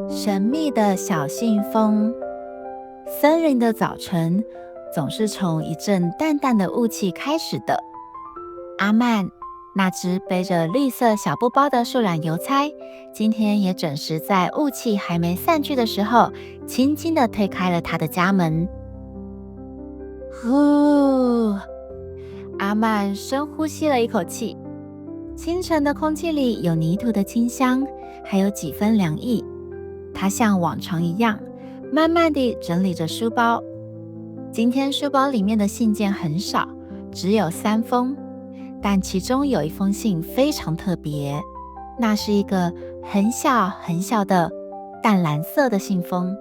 神秘的小信封。森林的早晨总是从一阵淡淡的雾气开始的。阿曼，那只背着绿色小布包的树懒邮差，今天也准时在雾气还没散去的时候，轻轻地推开了他的家门。呼！阿曼深呼吸了一口气。清晨的空气里有泥土的清香，还有几分凉意。他像往常一样，慢慢地整理着书包。今天书包里面的信件很少，只有3封，但其中有一封信非常特别，那是一个很小很小的淡蓝色的信封，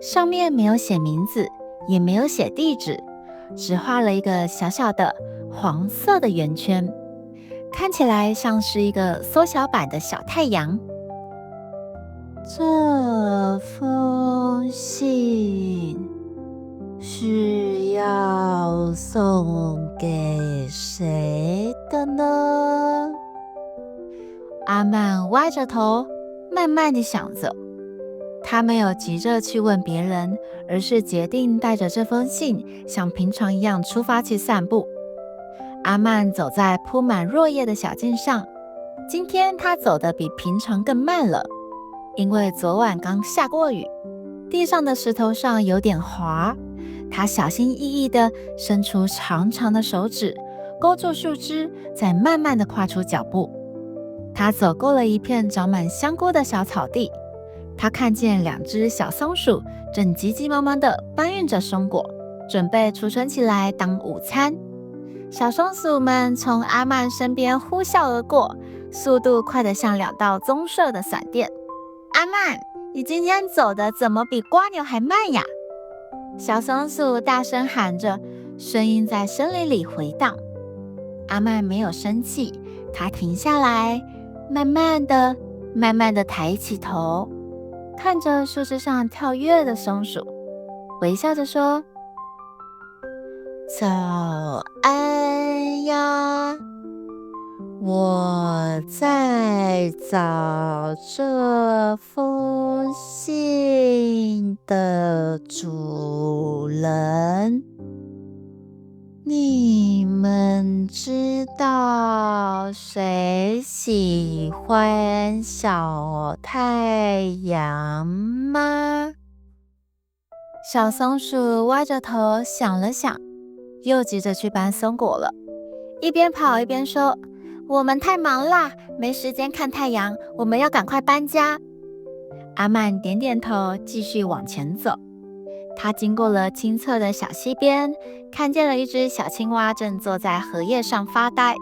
上面没有写名字，也没有写地址，只画了一个小小的黄色的圆圈，看起来像是一个缩小版的小太阳。这封信是要送给谁的呢？阿曼歪着头，慢慢地想着。他没有急着去问别人，而是决定带着这封信，像平常一样出发去散步。阿曼走在铺满落叶的小径上，今天他走得比平常更慢了。因为昨晚刚下过雨，地上的石头上有点滑。他小心翼翼地伸出长长的手指，勾住树枝，再慢慢地跨出脚步。他走过了一片长满香菇的小草地，他看见2只小松鼠正急急忙忙地搬运着松果，准备储存起来当午餐。小松鼠们从阿曼身边呼啸而过，速度快得像2道棕色的闪电。阿曼，你今天走的怎么比蜗牛还慢呀？小松鼠大声喊着，声音在森林里回荡。阿曼没有生气，他停下来，慢慢的抬起头，看着树枝上跳跃的松鼠，微笑着说：早安呀，我在找这封信的主人。你们知道谁喜欢小太阳吗？小松鼠歪着头想了想，又急着去搬松果了，一边跑一边说：我们太忙啦，没时间看太阳，我们要赶快搬家。阿曼点点头，继续往前走。他经过了清澈的小溪边，看见了一只小青蛙正坐在荷叶上发呆。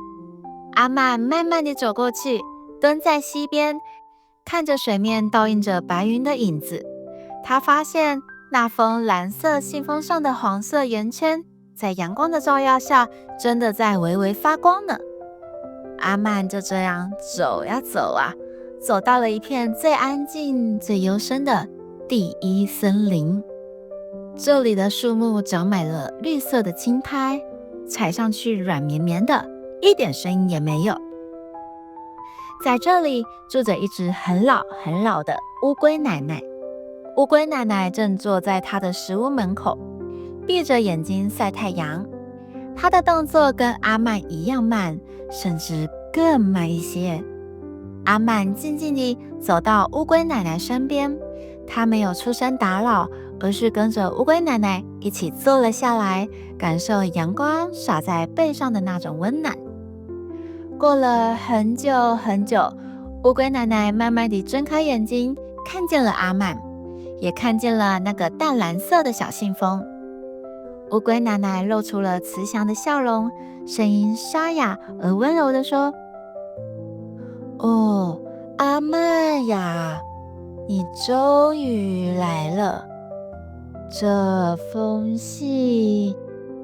阿曼慢慢地走过去，蹲在溪边，看着水面倒映着白云的影子。他发现那封蓝色信封上的黄色圆圈，在阳光的照耀下，真的在微微发光呢。阿曼就这样走呀走啊，走到了一片最安静、最幽深的第一森林。这里的树木长满了绿色的青苔，踩上去软绵绵的，一点声音也没有。在这里住着一只很老很老的乌龟奶奶。乌龟奶奶正坐在她的食屋门口，闭着眼睛晒太阳。她的动作跟阿曼一样慢，甚至更慢一些。阿曼静静地走到乌龟奶奶身边，他没有出声打扰，而是跟着乌龟奶奶一起坐了下来，感受阳光洒在背上的那种温暖。过了很久很久，乌龟奶奶慢慢地睁开眼睛，看见了阿曼，也看见了那个淡蓝色的小信封。乌龟奶奶露出了慈祥的笑容，声音沙哑而温柔地说：哦，阿曼呀，你终于来了。这封信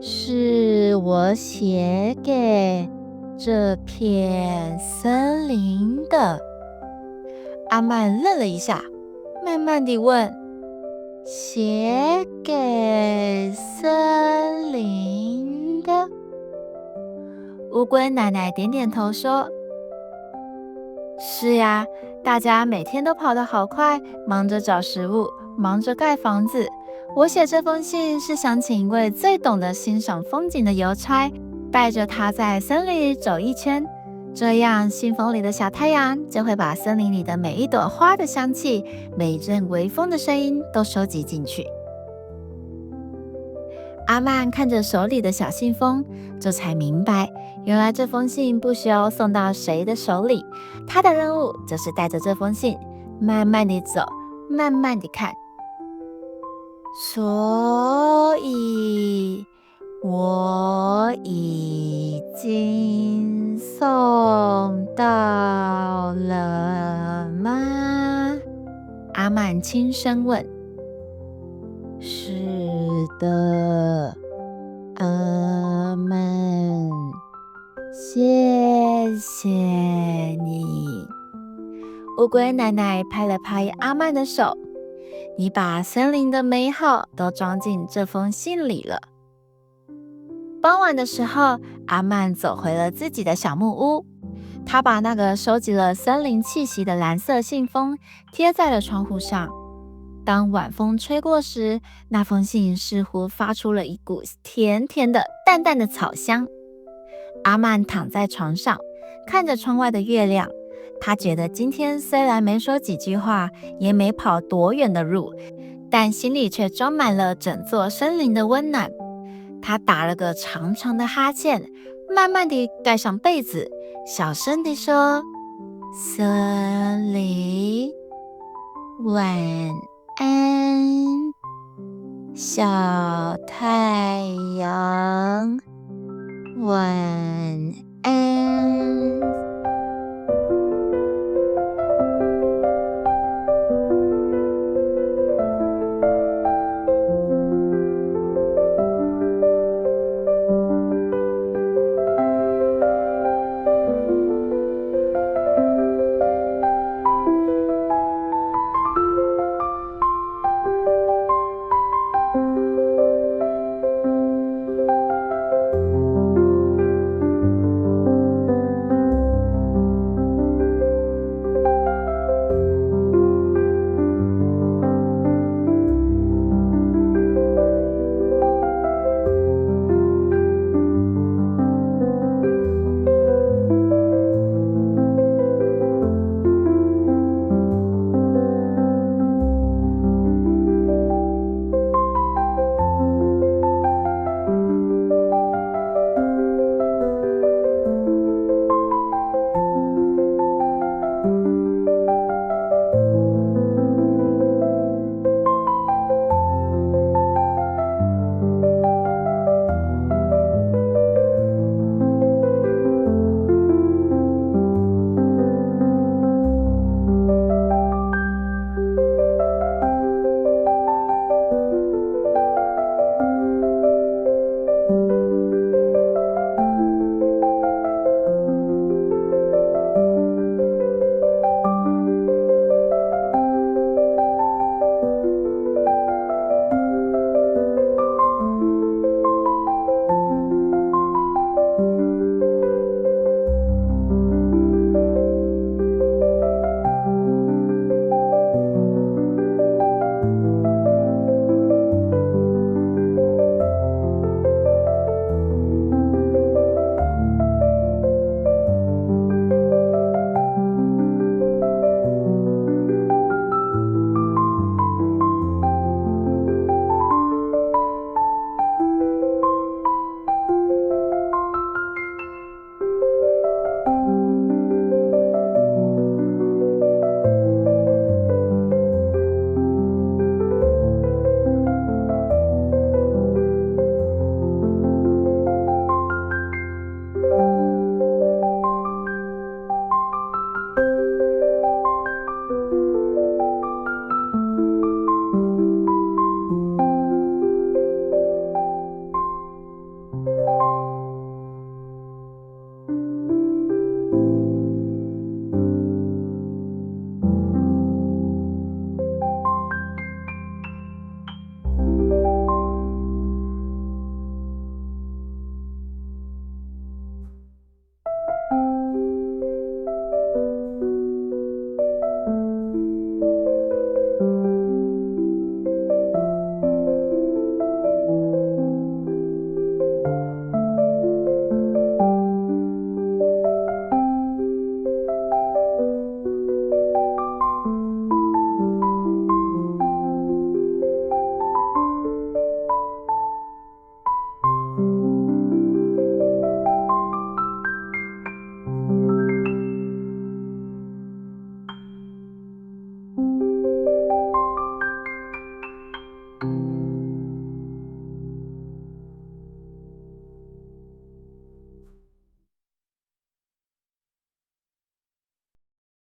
是我写给这片森林的。阿曼愣了一下，慢慢地问：写给森林的。乌龟奶奶点点头说：是呀，大家每天都跑得好快，忙着找食物，忙着盖房子。我写这封信是想请一位最懂得欣赏风景的邮差，带着他在森林里走一圈，这样信封里的小太阳就会把森林里的每一朵花的香气，每一阵微风的声音都收集进去。阿曼看着手里的小信封，这才明白，原来这封信不需要送到谁的手里，他的任务就是带着这封信，慢慢地走，慢慢地看。所以，我已经送到了吗？阿曼轻声问。是的，阿曼，谢谢你。乌龟奶奶拍了拍阿曼的手，你把森林的美好都装进这封信里了。傍晚的时候，阿曼走回了自己的小木屋，他把那个收集了森林气息的蓝色信封贴在了窗户上。当晚风吹过时，那封信似乎发出了一股甜甜的、淡淡的草香。阿曼躺在床上，看着窗外的月亮。他觉得今天虽然没说几句话，也没跑多远的路，但心里却装满了整座森林的温暖。他打了个长长的哈欠，慢慢地盖上被子，小声地说：森林，晚安，小太阳，晚安。